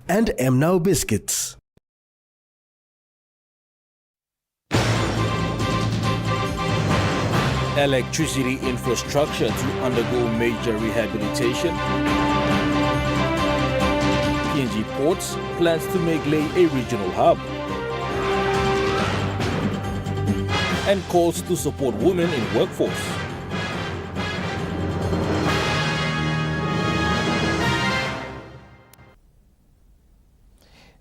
and Now biscuits. Electricity infrastructure to undergo major rehabilitation. PNG Ports plans to make Lae a regional hub. And calls to support women in workforce.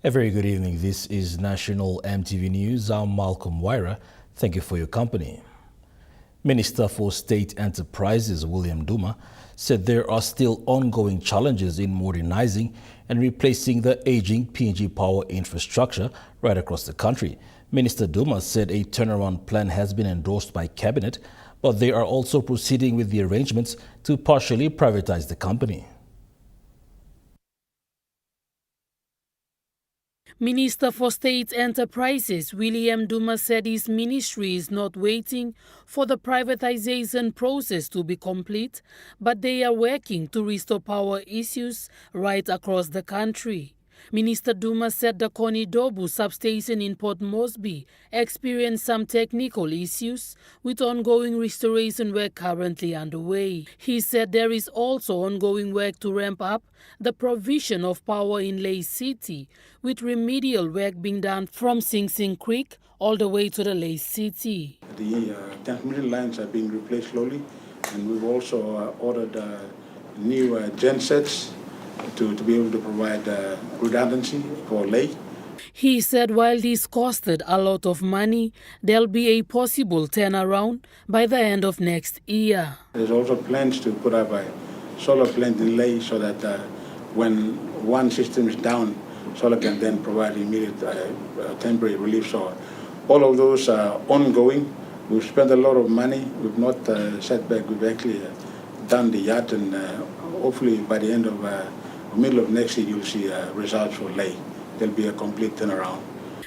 A very good evening. This is National EMTV News. I'm Malcolm Wyra. Thank you for your company. Minister for State Enterprises William Duma said there are still ongoing challenges in modernizing and replacing the aging PNG power infrastructure right across the country. Minister Duma said a turnaround plan has been endorsed by Cabinet, but they are also proceeding with the arrangements to partially privatize the company. Minister for State Enterprises William Duma said his ministry is not waiting for the privatization process to be complete, but they are working to restore power issues right across the country. Minister Duma said the Konidobu substation in Port Moresby experienced some technical issues with ongoing restoration work currently underway. He said there is also ongoing work to ramp up the provision of power in Lae City, with remedial work being done from Sing Sing Creek all the way to the Lae City. The transmission lines are being replaced slowly, and we've also ordered new gensets to be able to provide redundancy for Lae. He said while this costed a lot of money, there'll be a possible turnaround by the end of next year. There's also plans to put up a solar plant in Lae so that when one system is down, solar can then provide immediate temporary relief. So all of those are ongoing. We've spent a lot of money. We've not set back. We've actually done the yard, and hopefully by the end of middle of next year, you'll see results for Lae. There'll be a complete turnaround.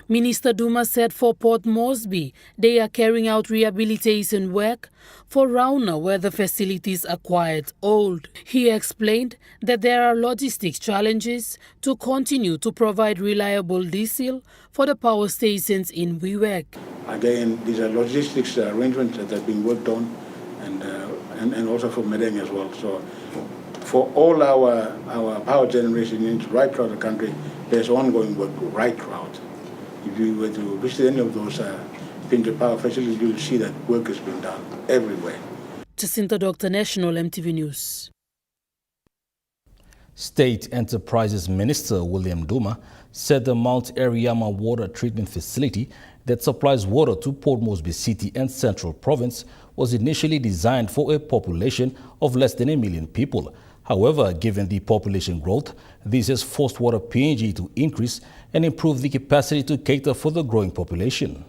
Minister Duma said for Port Moresby, they are carrying out rehabilitation work for Rauna, where the facilities are quite old. He explained that there are logistics challenges to continue to provide reliable diesel for the power stations in Wewak. Again, these are logistics arrangements that are being worked on, and also for Medeng as well. So for all our power generation units right throughout the country, there's ongoing work right throughout. If you were to visit any of those PNG power facilities, you'll see that work has been done everywhere. Jacinta Doctor, National EMTV News. State Enterprises Minister William Duma said the Mount Ariama water treatment facility that supplies water to Port Moresby City and Central Province was initially designed for a population of less than 1 million people. However, given the population growth, this has forced Water PNG to increase and improve the capacity to cater for the growing population.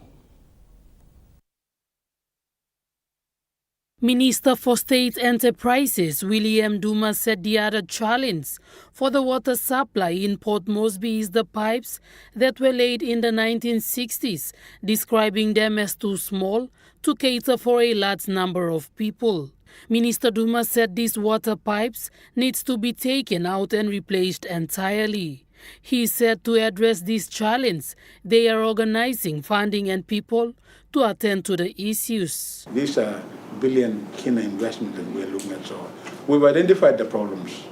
Minister for State Enterprises William Duma said the other challenge for the water supply in Port Moresby is the pipes that were laid in the 1960s, describing them as too small to cater for a large number of people. Minister Duma said these water pipes needs to be taken out and replaced entirely. He said to address this challenge, they are organizing funding and people to attend to the issues. These are billion kina investment that we're looking at. So we've identified the problems.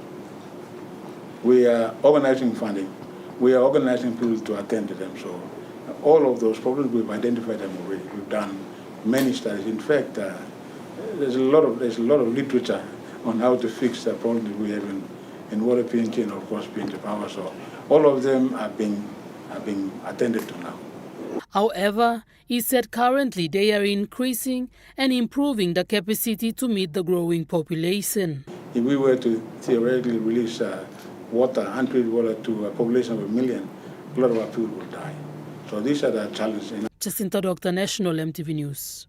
We are organizing funding. We are organizing people to attend to them. So all of those problems, we've identified them already. We've done many studies. In fact, there's a lot of literature on how to fix the problems that we have in water PNG and of course PNG power. So all of them are being attended to now. However, he said currently they are increasing and improving the capacity to meet the growing population. If we were to theoretically release water, untreated water, to a population of 1 million, a lot of our people would die. So these are the challenges. Jacinta Doctor, National EMTV News.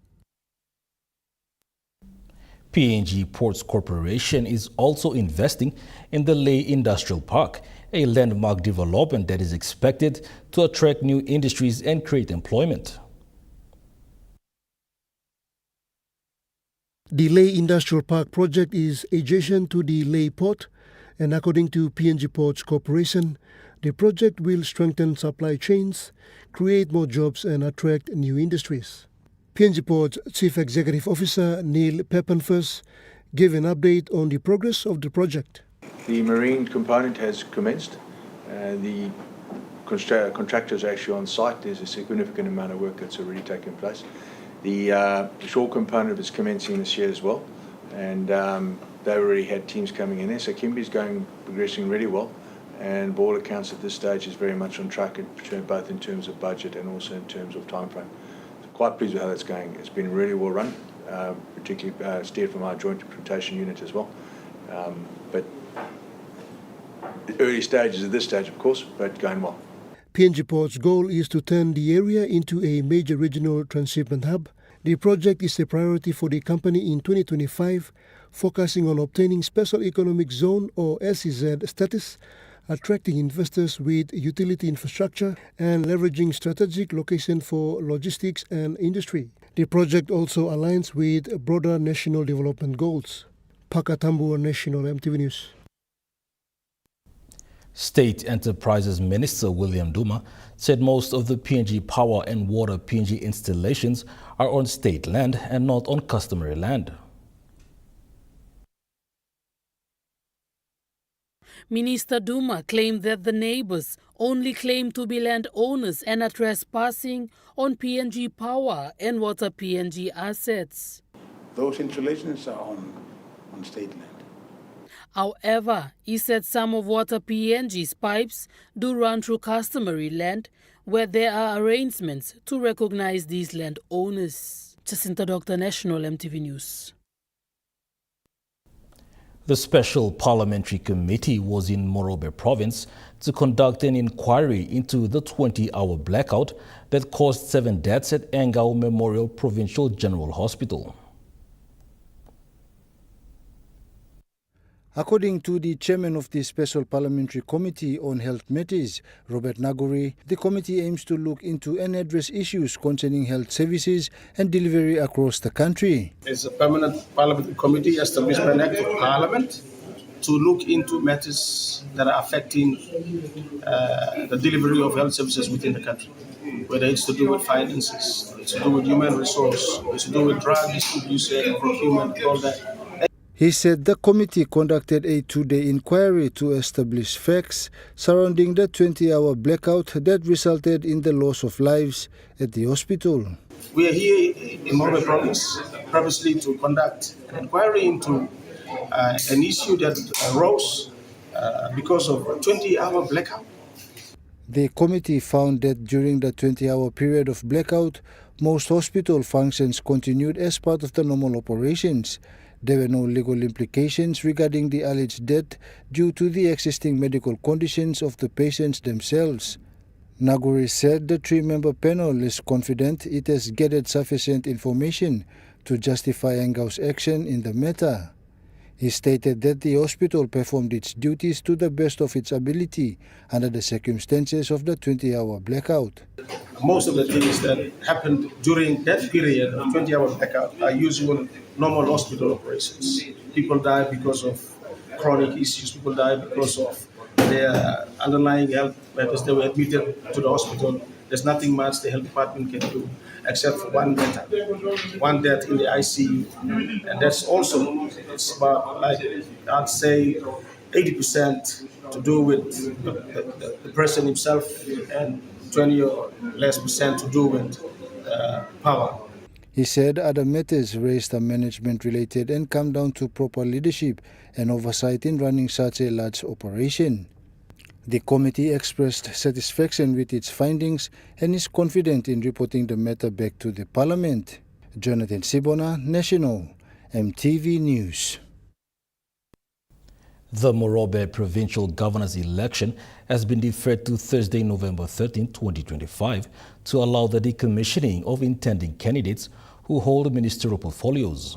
PNG Ports Corporation is also investing in the Lae Industrial Park, a landmark development that is expected to attract new industries and create employment. The Lae Industrial Park project is adjacent to the Lae Port And according to PNG Ports Corporation, the project will strengthen supply chains, create more jobs and attract new industries. PNG Ports Chief Executive Officer Neil Peppenfuss gave an update on the progress of the project. The marine component has commenced. The contractors are actually on site. There's a significant amount of work that's already taken place. The shore component is commencing this year as well, and they already had teams coming in there. So Kimby's progressing really well, and by all accounts at this stage is very much on track, both in terms of budget and also in terms of time frame. So quite pleased with how that's going. It's been really well run, particularly steered from our joint implementation unit as well. But the early stages at this stage, of course, but going well. PNG Ports' goal is to turn the area into a major regional transshipment hub. The project is a priority for the company in 2025, focusing on obtaining Special Economic Zone or SEZ status, attracting investors with utility infrastructure, and leveraging strategic location for logistics and industry. The project also aligns with broader national development goals. Pakatambua National EMTV News. State Enterprises Minister William Duma said most of the PNG Power and Water PNG installations are on state land and not on customary land. Minister Duma claimed that the neighbors only claim to be landowners and are trespassing on PNG Power and Water PNG assets. Those installations are on state land. However, he said some of Water PNG's pipes do run through customary land where there are arrangements to recognize these landowners. Jacinta Doctor, National EMTV News. The Special Parliamentary Committee was in Morobe Province to conduct an inquiry into the 20-hour blackout that caused 7 deaths at Engau Memorial Provincial General Hospital. According to the chairman of the Special Parliamentary Committee on Health Matters, Robert Naguri, the committee aims to look into and address issues concerning health services and delivery across the country. It's a permanent parliamentary committee established by an act of parliament to look into matters that are affecting the delivery of health services within the country, whether it's to do with finances, it's to do with human resource, it's to do with drug distribution, procurement, all that. He said the committee conducted a 2-day inquiry to establish facts surrounding the 20-hour blackout that resulted in the loss of lives at the hospital. We are here in Morobe Province purposely to conduct an inquiry into an issue that arose because of a 20-hour blackout. The committee found that during the 20-hour period of blackout, most hospital functions continued as part of the normal operations. There were no legal implications regarding the alleged death due to the existing medical conditions of the patients themselves. Naguri said the 3-member panel is confident it has gathered sufficient information to justify Engau's action in the matter. He stated that the hospital performed its duties to the best of its ability under the circumstances of the 20-hour blackout. Most of the things that happened during that period of 20-hour blackout are usual normal hospital operations. People die because of chronic issues. People die because of their underlying health matters. They were admitted to the hospital. There's nothing much the health department can do except for one death in the ICU. And that's also, it's about, like, I'd say 80% to do with the person himself and 20 or less percent to do with power. He said other matters raised are management-related and come down to proper leadership and oversight in running such a large operation. The committee expressed satisfaction with its findings and is confident in reporting the matter back to the Parliament. Jonathan Sibona, National EMTV News. The Morobe provincial governor's election has been deferred to Thursday, November 13, 2025, to allow the decommissioning of intending candidates who hold ministerial portfolios.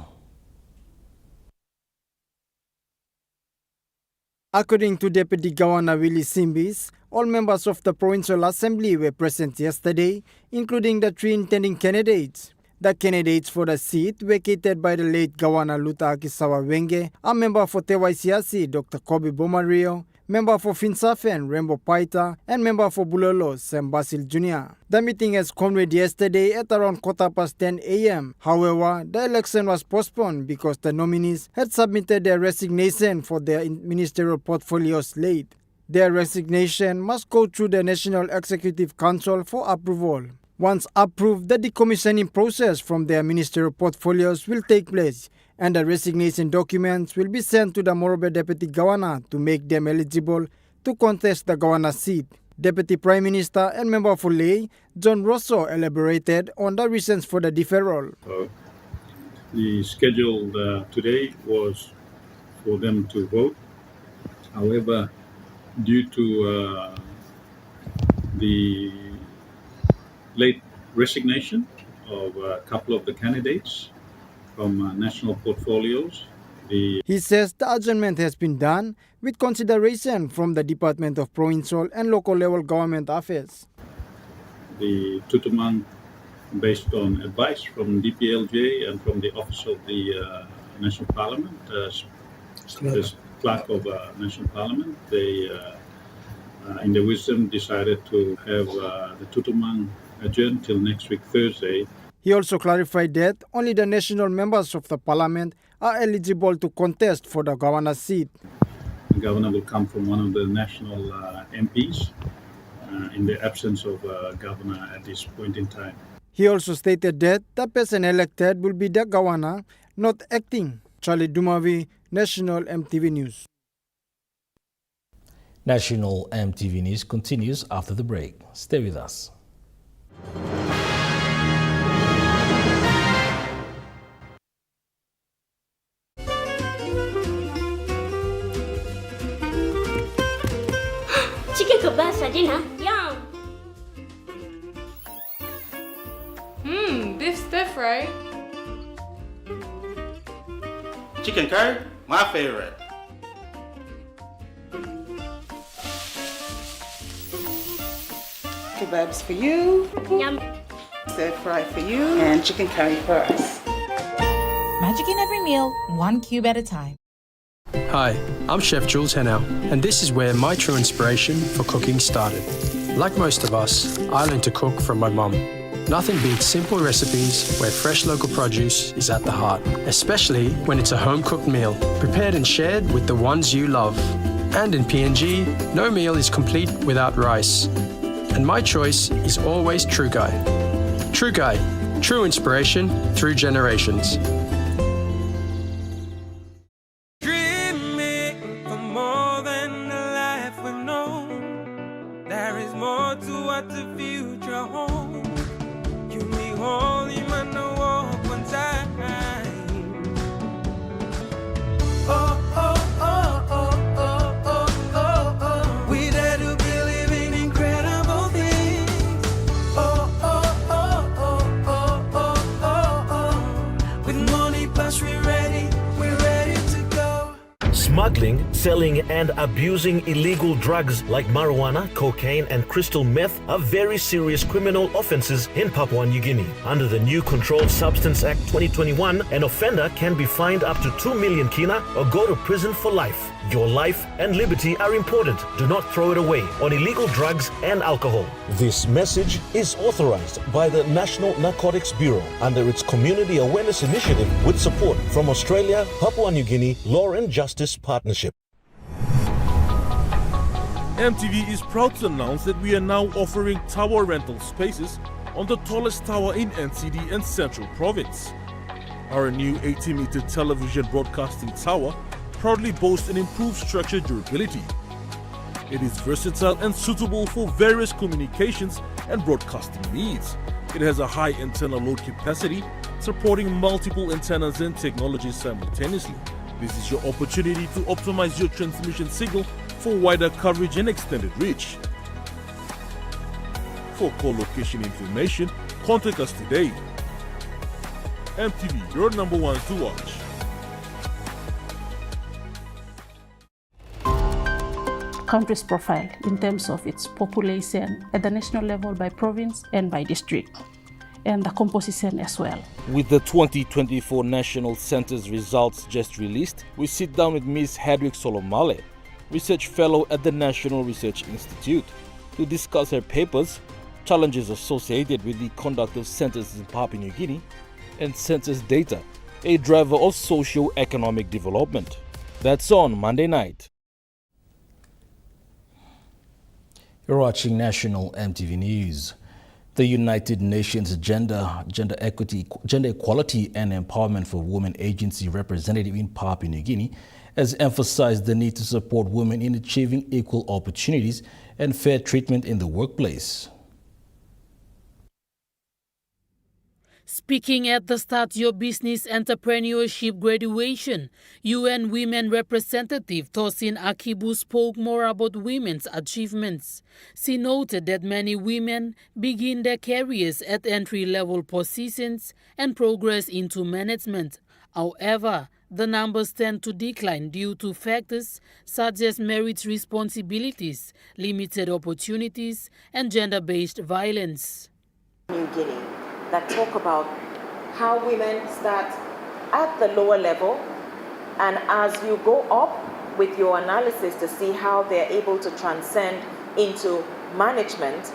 According to Deputy Governor Willie Simbis, all members of the Provincial Assembly were present yesterday, including the 3 intending candidates. The candidates for the seat vacated by the late Governor Luta Akisawa Wenge are member for Tewaisiasi Dr. Kobe Bomario, member for Finsafen Rembo Paita, and member for Bulolo Sam Basil Jr. The meeting has convened yesterday at around 10:15 a.m. However, the election was postponed because the nominees had submitted their resignation for their ministerial portfolios late. Their resignation must go through the National Executive Council for approval. Once approved, the decommissioning process from their ministerial portfolios will take place, and the resignation documents will be sent to the Morobe Deputy Governor to make them eligible to contest the governor's seat. Deputy Prime Minister and member for Ley, John Rosso, elaborated on the reasons for the deferral. The schedule today was for them to vote. However, due to the late resignation of a couple of the candidates from national portfolios, He says the adjournment has been done with consideration from the Department of Provincial and Local Level Government Affairs. The Tutumang, based on advice from DPLJ and from the Office of the National Parliament, the Clerk of National Parliament, they, in their wisdom, decided to have the Tutumang adjourned till next week, Thursday. He also clarified that only the national members of the parliament are eligible to contest for the governor's seat. The governor will come from one of the national MPs in the absence of a governor at this point in time. He also stated that the person elected will be the governor, not acting. Charlie Dumavi, National EMTV News. National EMTV News continues after the break. Stay with us. Chicken kebab Dina. Yum. Beef stir fry. Chicken curry, my favorite. Kebabs for you. Yum. Stir fry for you. And chicken curry for us. Magic in every meal, one cube at a time. Hi, I'm Chef Jules Hennau, and this is where my true inspiration for cooking started. Like most of us, I learned to cook from my mum. Nothing beats simple recipes where fresh local produce is at the heart, especially when it's a home-cooked meal, prepared and shared with the ones you love. And in PNG, no meal is complete without rice. And my choice is always True Guy. True Guy, true inspiration through generations. Smuggling, selling and abusing illegal drugs like marijuana, cocaine and crystal meth are very serious criminal offences in Papua New Guinea. Under the new Controlled Substance Act 2021, an offender can be fined up to 2 million kina or go to prison for life. Your life and liberty are important. Do not throw it away on illegal drugs and alcohol. This message is authorized by the National Narcotics Bureau under its Community Awareness Initiative with support from Australia, Papua New Guinea Law and Justice Partnership. EMTV is proud to announce that we are now offering tower rental spaces on the tallest tower in NCD and Central Province. Our new 80-meter television broadcasting tower proudly boasts an improved structure durability. It is versatile and suitable for various communications and broadcasting needs. It has a high antenna load capacity, supporting multiple antennas and technologies simultaneously. This is your opportunity to optimize your transmission signal for wider coverage and extended reach. For co-location information, contact us today. EMTV, your number one to watch. Country's profile in terms of its population at the national level by province and by district. and the composition as well. With the 2024 National Centers results just released, we sit down with Ms. Hedwig Solomale, Research Fellow at the National Research Institute, to discuss her papers, challenges associated with the conduct of censuses in Papua New Guinea, and census data, a driver of socio-economic development. That's on Monday night. You're watching National EMTV News. The United Nations Gender Equality and Empowerment for Women Agency representative in Papua New Guinea has emphasized the need to support women in achieving equal opportunities and fair treatment in the workplace. Speaking at the Start Your Business Entrepreneurship graduation, UN Women Representative Tosin Akibu spoke more about women's achievements. She noted that many women begin their careers at entry-level positions and progress into management. However, the numbers tend to decline due to factors such as marriage responsibilities, limited opportunities, and gender-based violence. New Guinea that talk about how women start at the lower level, and as you go up with your analysis to see how they're able to transcend into management,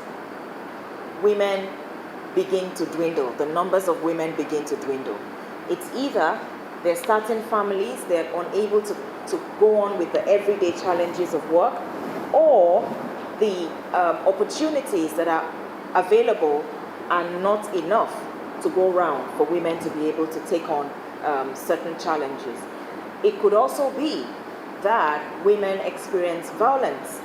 women begin to dwindle. The numbers of women begin to dwindle. It's either they're starting families, they're unable to go on with the everyday challenges of work, or the opportunities that are available are not enough to go around for women to be able to take on certain challenges. It could also be that women experience violence.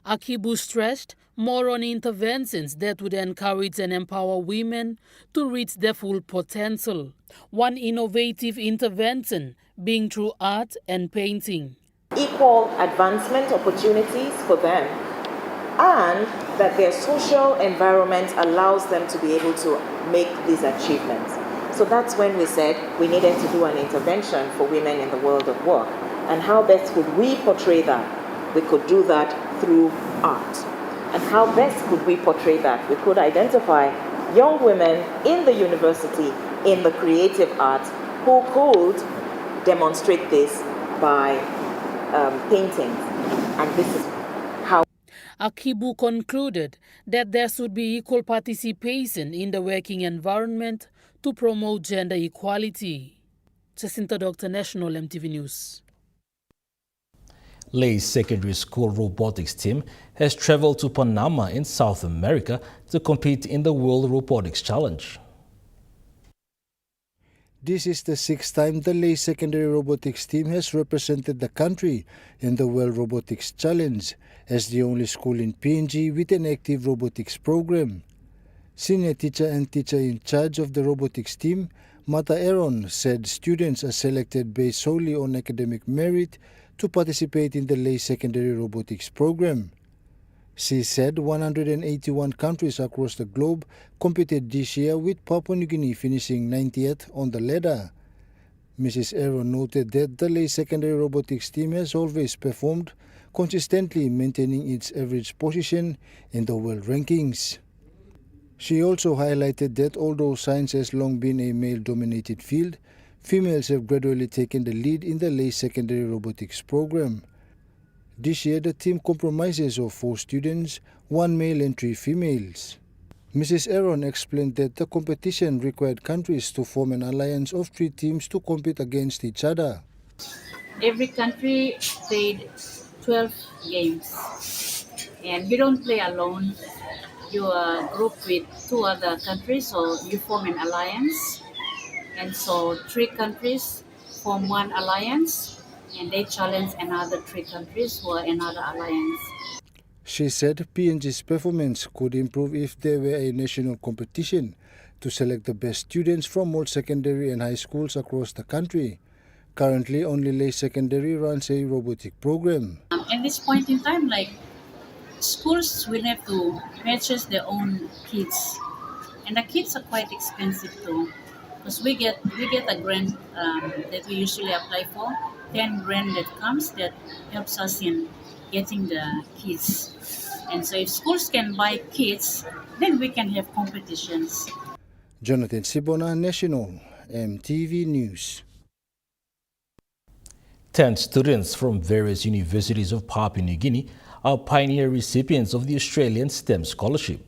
Akibu stressed more on interventions that would encourage and empower women to reach their full potential. One innovative intervention being through art and painting. Equal advancement opportunities for them, and that their social environment allows them to be able to make these achievements. So that's when we said we needed to do an intervention for women in the world of work. And how best could we portray that? We could do that through art. And how best could we portray that? We could identify young women in the university in the creative arts who could demonstrate this by paintings. And this is how Akibu concluded that there should be equal participation in the working environment to promote gender equality. Jacinta Dr. National EMTV News. Lay's secondary school robotics team has traveled to Panama in South America to compete in the World Robotics Challenge. This is the sixth time the Lay Secondary Robotics team has represented the country in the World Robotics Challenge as the only school in PNG with an active robotics program. Senior teacher and teacher in charge of the robotics team, Mata Aaron, said students are selected based solely on academic merit to participate in the Lay Secondary Robotics program. She said 181 countries across the globe competed this year, with Papua New Guinea finishing 90th on the ladder. Mrs. Aaron noted that the Lay Secondary Robotics team has always performed consistently, maintaining its average position in the world rankings. She also highlighted that although science has long been a male-dominated field, females have gradually taken the lead in the Lay Secondary Robotics program. This year, the team comprises of 4 students, 1 male and 3 females. Mrs. Aaron explained that the competition required countries to form an alliance of 3 teams to compete against each other. Every country played 12 games, and you don't play alone. You are grouped with 2 other countries, so you form an alliance. And so 3 countries form one alliance, and they challenge another 3 countries who are another alliance. She said PNG's performance could improve if there were a national competition to select the best students from all secondary and high schools across the country. Currently, only Lay Secondary runs a robotic program. At this point in time, schools will have to purchase their own kits, and the kits are quite expensive too, because we get a grant that we usually apply for, 10 grand that comes that helps us in getting the kits. And so if schools can buy kits, then we can have competitions. Jonathan Sibona, National EMTV News. 10 students from various universities of Papua New Guinea are pioneer recipients of the Australian STEM Scholarship.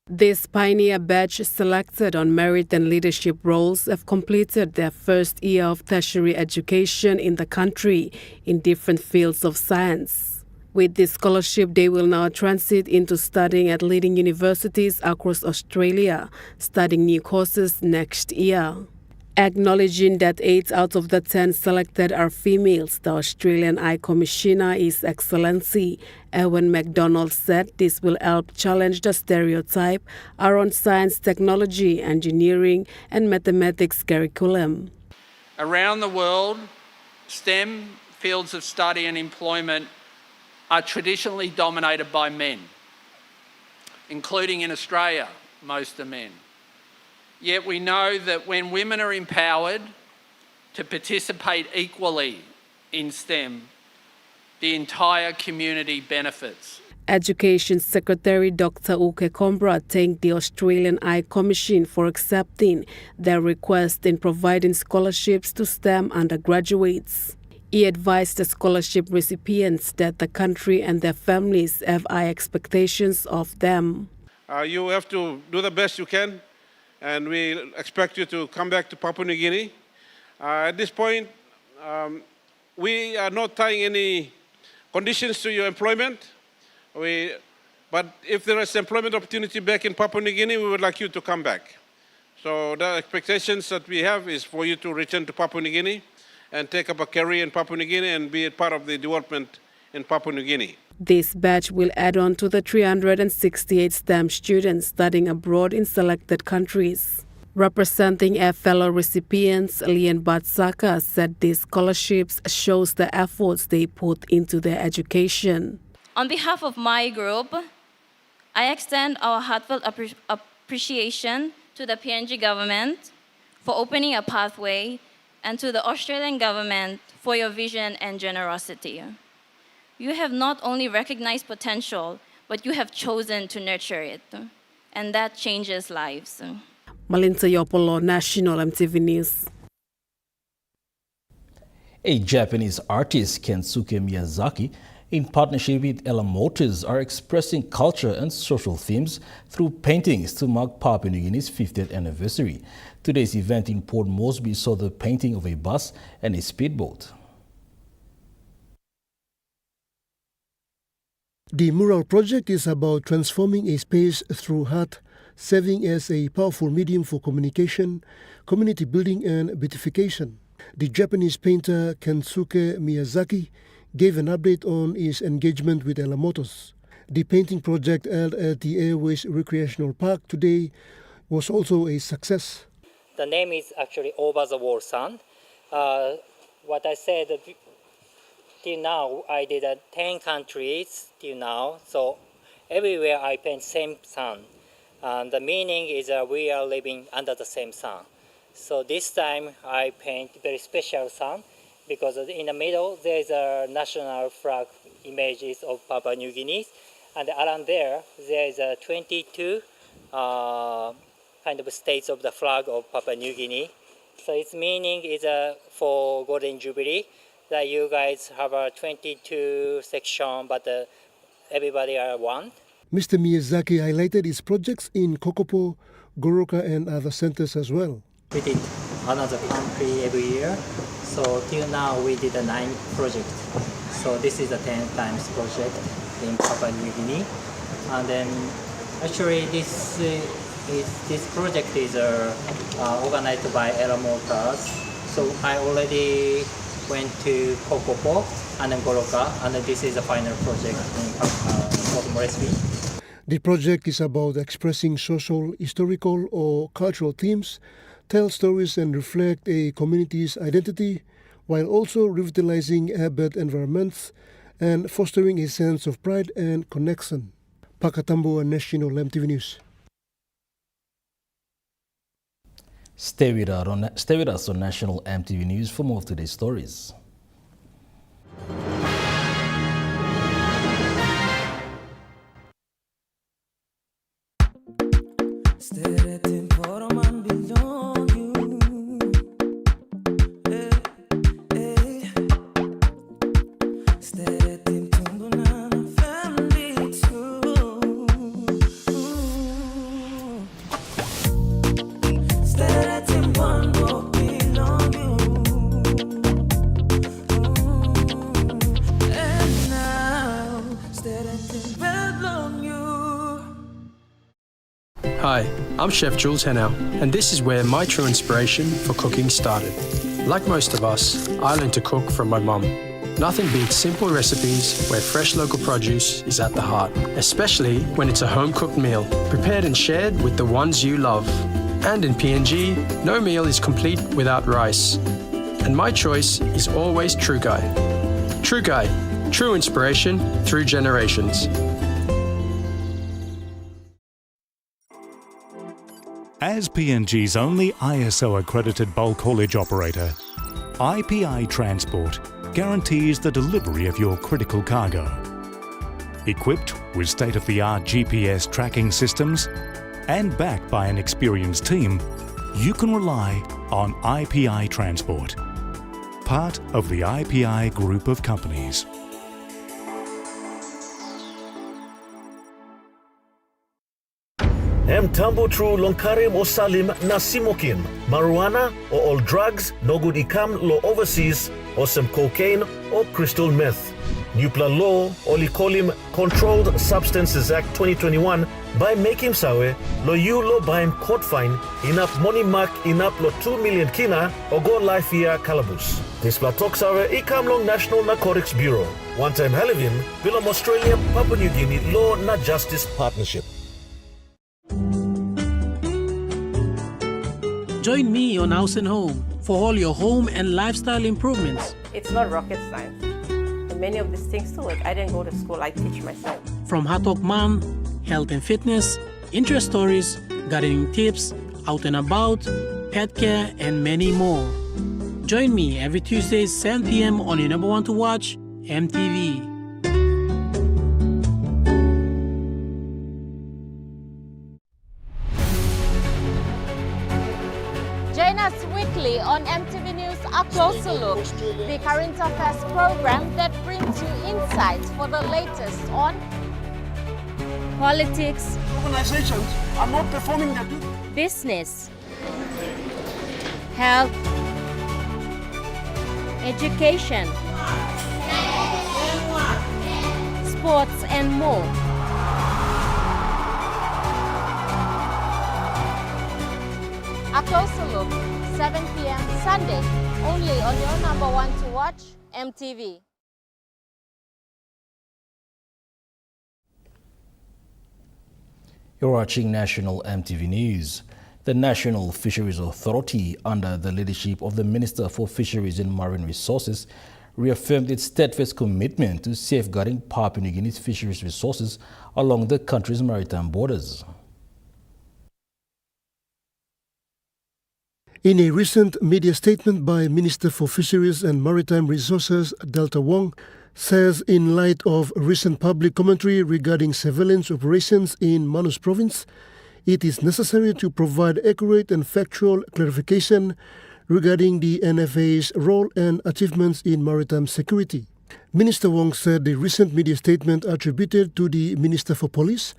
This pioneer batch, selected on merit and leadership roles, have completed their first year of tertiary education in the country in different fields of science. With this scholarship, they will now transit into studying at leading universities across Australia, studying new courses next year. Acknowledging that 8 out of the 10 selected are females, the Australian High Commissioner, His Excellency Ewan MacDonald, said this will help challenge the stereotype around science, technology, engineering, and mathematics curriculum. Around the world, STEM fields of study and employment are traditionally dominated by men, including in Australia, most are men. Yet we know that when women are empowered to participate equally in STEM, the entire community benefits. Education Secretary Dr. Uke Kombra thanked the Australian High Commission for accepting their request in providing scholarships to STEM undergraduates. He advised the scholarship recipients that the country and their families have high expectations of them. You have to do the best you can, and we expect you to come back to Papua New Guinea. At this point, we are not tying any conditions to your employment. But if there is employment opportunity back in Papua New Guinea, we would like you to come back. So the expectations that we have is for you to return to Papua New Guinea and take up a career in Papua New Guinea and be a part of the development in Papua New Guinea. This batch will add on to the 368 STEM students studying abroad in selected countries. Representing our fellow recipients, Lian Batsaka said these scholarships shows the efforts they put into their education. On behalf of my group, I extend our heartfelt appreciation to the PNG government for opening a pathway and to the Australian government for your vision and generosity. You have not only recognized potential, but you have chosen to nurture it, and that changes lives. Malinta Yopolo, National EMTV News. A Japanese artist, Kensuke Miyazaki, in partnership with Ella Motors, are expressing culture and social themes through paintings to mark Papua New Guinea's 50th anniversary. Today's event in Port Moresby saw the painting of a bus and a speedboat. The mural project is about transforming a space through art, serving as a powerful medium for communication, community building, and beautification. The Japanese painter Kensuke Miyazaki gave an update on his engagement with Ella Motors. The painting project held at the Airways Recreational Park today was also a success. The name is actually Over the World Sun. What I said till now, I did 10 countries till now, so everywhere I paint same sun. And the meaning is we are living under the same sun. So this time I paint very special sun because in the middle there is a national flag images of Papua New Guinea, and around there is 22 kind of states of the flag of Papua New Guinea. So its meaning is for Golden Jubilee that you guys have a 22 section, but everybody are one. Mr. Miyazaki highlighted his projects in Kokopo, Goroka, and other centers as well. We did another country every year. So till now we did 9 projects. So this is a 10 times project in Papua New Guinea. And then actually this project is organized by Ella Motors. So I already went to Kokopo and then Goroka, and this is the final project in Port Moresby. The project is about expressing social, historical, or cultural themes, tell stories and reflect a community's identity, while also revitalizing urban environments and fostering a sense of pride and connection. Pakatambo, National EMTV News. Stay with us on National EMTV News for more of today's stories. Hi, I'm Chef Jules Henau, and this is where my true inspiration for cooking started. Like most of us, I learned to cook from my mum. Nothing beats simple recipes where fresh local produce is at the heart, especially when it's a home-cooked meal, prepared and shared with the ones you love. And in PNG, no meal is complete without rice. And my choice is always True Guy. True Guy, true inspiration through generations. As PNG's only ISO-accredited bulk haulage operator, IPI Transport guarantees the delivery of your critical cargo. Equipped with state-of-the-art GPS tracking systems and backed by an experienced team, you can rely on IPI Transport, part of the IPI group of companies. Mtambo tru lonkarim o salim na simokin, marijuana or all drugs no good ikam lo overseas or some cocaine or crystal meth. Nupla law olikolim Controlled Substances Act 2021 by making sawe lo you lo baim court fine enough money mark enough lo 2 million kina or go life year calabus. This platok sawe ikam long National Narcotics Bureau. One time halivim bilom Australia Papua New Guinea Law na Justice Partnership. Join me on House and Home for all your home and lifestyle improvements. It's not rocket science. And many of these things too, like I didn't go to school, I teach myself. From Hatok Mom, health and fitness, interest stories, gardening tips, out and about, pet care, and many more. Join me every Tuesday, 7 p.m. on your number one to watch, EMTV. Join us weekly on MTV News A Closer Look, the current affairs program that brings you insights for the latest on politics, organizations are not performing their duty, business, health, education, sports, and more. A Closer Look, 7 p.m. Sunday, only on your number one to watch, MTV. You're watching National MTV News. The National Fisheries Authority, under the leadership of the Minister for Fisheries and Marine Resources, reaffirmed its steadfast commitment to safeguarding Papua New Guinea's fisheries resources along the country's maritime borders. In a recent media statement by Minister for Fisheries and Maritime Resources Delta Wong, says in light of recent public commentary regarding surveillance operations in Manus Province, it is necessary to provide accurate and factual clarification regarding the NFA's role and achievements in maritime security. Minister Wong said the recent media statement attributed to the Minister for Police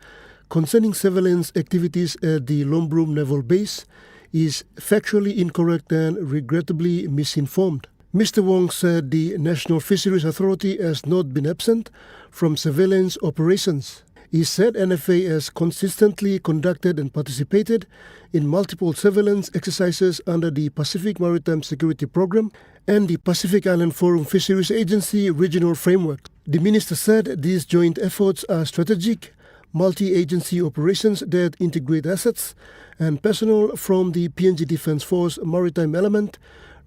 concerning surveillance activities at the Lombroom Naval Base is factually incorrect and regrettably misinformed. Mr. Wong said the National Fisheries Authority has not been absent from surveillance operations. He said NFA has consistently conducted and participated in multiple surveillance exercises under the Pacific Maritime Security Program and the Pacific Island Forum Fisheries Agency Regional Framework. The minister said these joint efforts are strategic, multi-agency operations that integrate assets and personnel from the PNG Defence Force Maritime Element,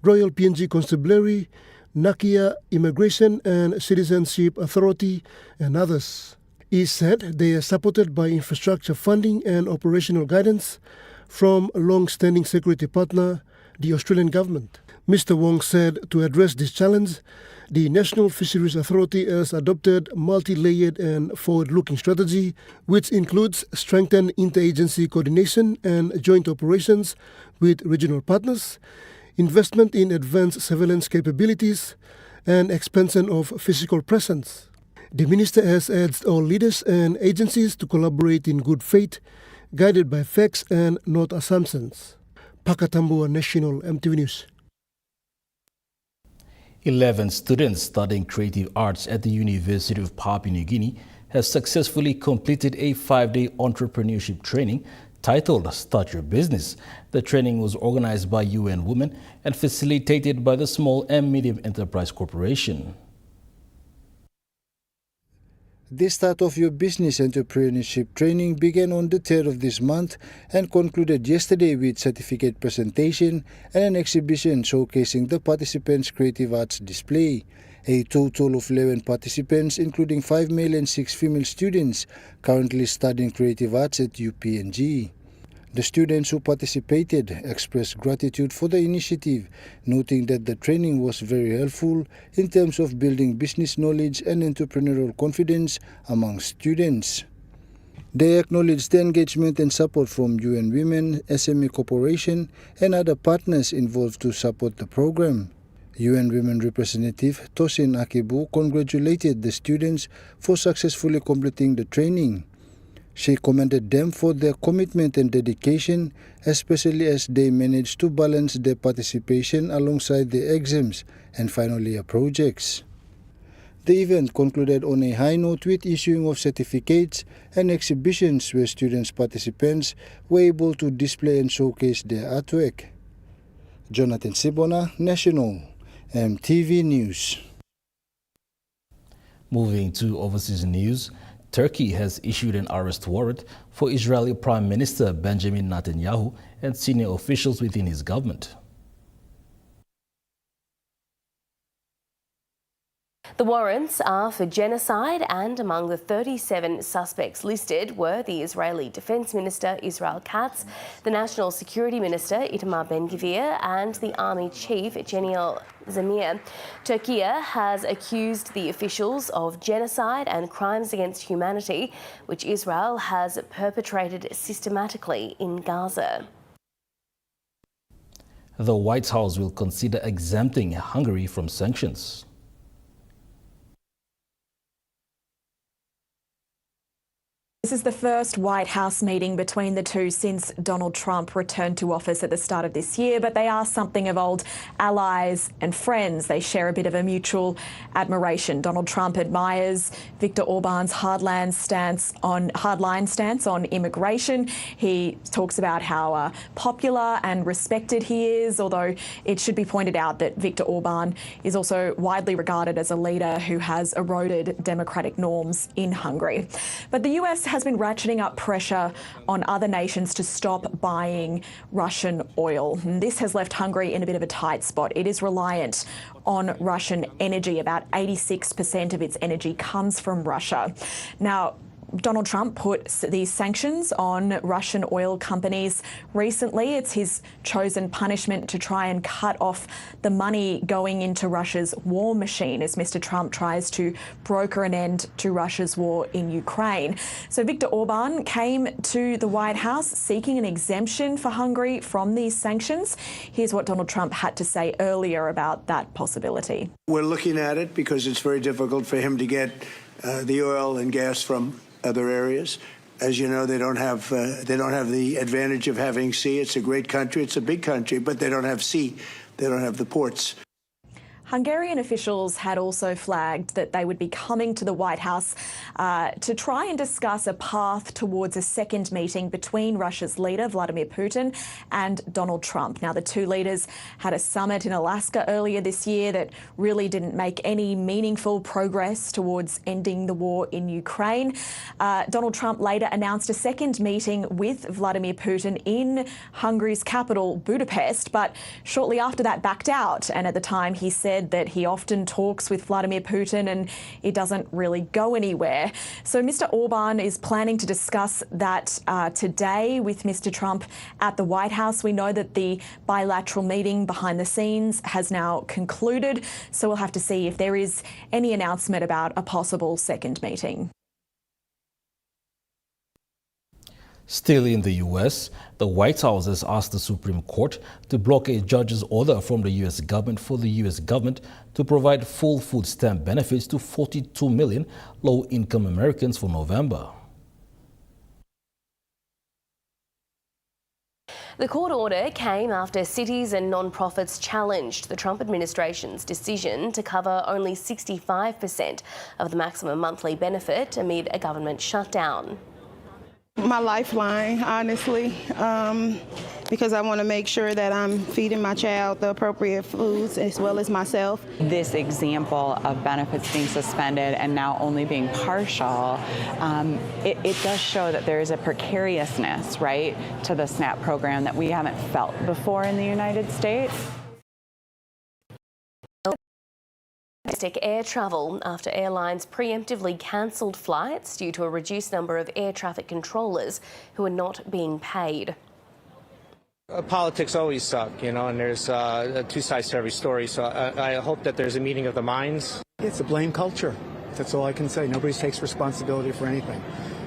Royal PNG Constabulary, Nakia Immigration and Citizenship Authority, and others. He said they are supported by infrastructure funding and operational guidance from a long-standing security partner, the Australian government. Mr. Wong said to address this challenge, the National Fisheries Authority has adopted multi-layered and forward-looking strategy, which includes strengthened interagency coordination and joint operations with regional partners, investment in advanced surveillance capabilities, and expansion of physical presence. The minister has urged all leaders and agencies to collaborate in good faith, guided by facts and not assumptions. Pakatambua National MTV News. 11 students studying creative arts at the University of Papua New Guinea have successfully completed a 5-day entrepreneurship training Titled Start Your Business, the training was organized by UN Women and facilitated by the Small and Medium Enterprise Corporation. The Start of Your Business Entrepreneurship training began on the 3rd of this month and concluded yesterday with certificate presentation and an exhibition showcasing the participants' creative arts display. A total of 11 participants, including 5 male and 6 female students, currently studying creative arts at UPNG. The students who participated expressed gratitude for the initiative, noting that the training was very helpful in terms of building business knowledge and entrepreneurial confidence among students. They acknowledged the engagement and support from UN Women, SME Corporation, and other partners involved to support the program. UN Women representative Tosin Akibu congratulated the students for successfully completing the training. She commended them for their commitment and dedication, especially as they managed to balance their participation alongside the exams and final year projects. The event concluded on a high note with issuing of certificates and exhibitions where students participants were able to display and showcase their artwork. Jonathan Sibona, National EMTV News. Moving to overseas news, Turkey has issued an arrest warrant for Israeli Prime Minister Benjamin Netanyahu and senior officials within his government. The warrants are for genocide, and among the 37 suspects listed were the Israeli Defense Minister Israel Katz, the National Security Minister Itamar Ben-Gvir, and the Army Chief General Zamir. Turkey has accused the officials of genocide and crimes against humanity, which Israel has perpetrated systematically in Gaza. The White House will consider exempting Hungary from sanctions. This is the first White House meeting between the two since Donald Trump returned to office at the start of this year, but they are something of old allies and friends. They share a bit of a mutual admiration. Donald Trump admires Viktor Orban's hardline stance on immigration. He talks about how popular and respected he is, although it should be pointed out that Viktor Orban is also widely regarded as a leader who has eroded democratic norms in Hungary. But the US has been ratcheting up pressure on other nations to stop buying Russian oil. And this has left Hungary in a bit of a tight spot. It is reliant on Russian energy. About 86% of its energy comes from Russia. Now, Donald Trump put these sanctions on Russian oil companies recently. It's his chosen punishment to try and cut off the money going into Russia's war machine as Mr. Trump tries to broker an end to Russia's war in Ukraine. So Viktor Orban came to the White House seeking an exemption for Hungary from these sanctions. Here's what Donald Trump had to say earlier about that possibility. We're looking at it because it's very difficult for him to get the oil and gas from other areas. As you know, they don't have the advantage of having sea. It's a great country. It's a big country, but they don't have sea. They don't have the ports. Hungarian officials had also flagged that they would be coming to the White House to try and discuss a path towards a second meeting between Russia's leader, Vladimir Putin, and Donald Trump. Now, the two leaders had a summit in Alaska earlier this year that really didn't make any meaningful progress towards ending the war in Ukraine. Donald Trump later announced a second meeting with Vladimir Putin in Hungary's capital, Budapest, but shortly after that backed out. And at the time, he said that he often talks with Vladimir Putin and it doesn't really go anywhere. So Mr. Orban is planning to discuss that today with Mr. Trump at the White House. We know that the bilateral meeting behind the scenes has now concluded, so we'll have to see if there is any announcement about a possible second meeting. Still in the U.S., the White House has asked the Supreme Court to block a judge's order from the U.S. government for the U.S. government to provide full food stamp benefits to 42 million low-income Americans for November. The court order came after cities and non-profits challenged the Trump administration's decision to cover only 65% of the maximum monthly benefit amid a government shutdown. My lifeline, honestly, because I want to make sure that I'm feeding my child the appropriate foods as well as myself. This example of benefits being suspended and now only being partial, it does show that there is a precariousness, right, to the SNAP program that we haven't felt before in the United States. Domestic air travel after airlines preemptively cancelled flights due to a reduced number of air traffic controllers who are not being paid. Politics always suck, and there's two sides to every story, so I hope that there's a meeting of the minds. It's a blame culture. That's all I can say. Nobody takes responsibility for anything.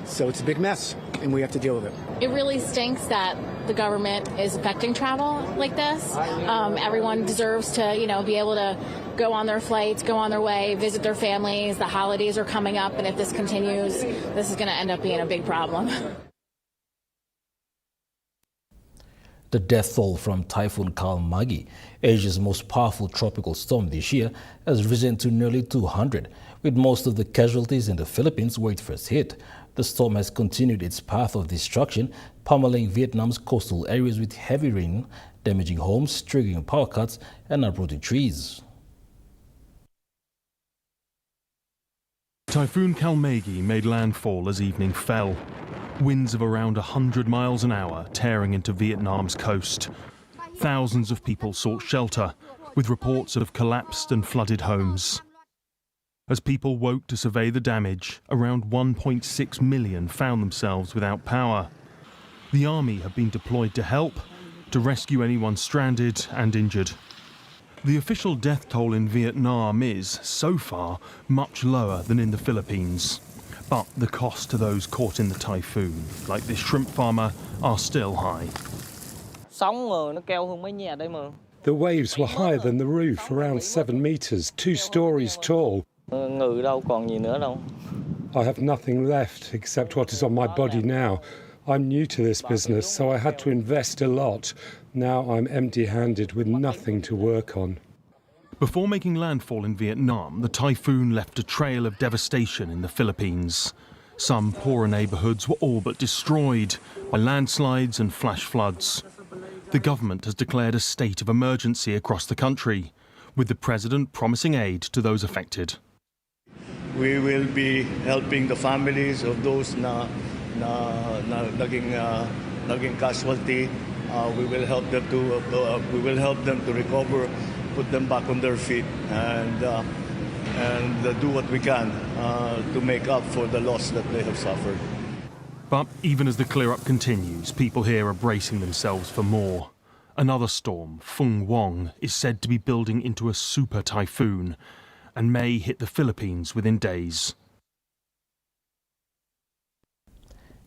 So it's a big mess, and we have to deal with it. It really stinks that the government is affecting travel like this. Everyone deserves to, be able to go on their flights, go on their way, visit their families. The holidays are coming up, and if this continues, this is going to end up being a big problem. The death toll from Typhoon Kalmagi, Asia's most powerful tropical storm this year, has risen to nearly 200, with most of the casualties in the Philippines where it first hit. The storm has continued its path of destruction, pummeling Vietnam's coastal areas with heavy rain, damaging homes, triggering power cuts, and uprooting trees. Typhoon Kalmagi made landfall as evening fell. Winds of around 100 miles an hour tearing into Vietnam's coast. Thousands of people sought shelter, with reports of collapsed and flooded homes. As people woke to survey the damage, around 1.6 million found themselves without power. The army have been deployed to help, to rescue anyone stranded and injured. The official death toll in Vietnam is, so far, much lower than in the Philippines. But the costs to those caught in the typhoon, like this shrimp farmer, are still high. The waves were higher than the roof, around 7 meters, 2 stories tall. I have nothing left except what is on my body now. I'm new to this business, so I had to invest a lot. Now I'm empty-handed with nothing to work on. Before making landfall in Vietnam, the typhoon left a trail of devastation in the Philippines. Some poorer neighbourhoods were all but destroyed by landslides and flash floods. The government has declared a state of emergency across the country, with the president promising aid to those affected. We will be helping the families of those na naging casualty. We will help them to recover, put them back on their feet, and do what we can to make up for the loss that they have suffered. But even as the clear-up continues, people here are bracing themselves for more. Another storm, Fung Wong, is said to be building into a super typhoon and may hit the Philippines within days.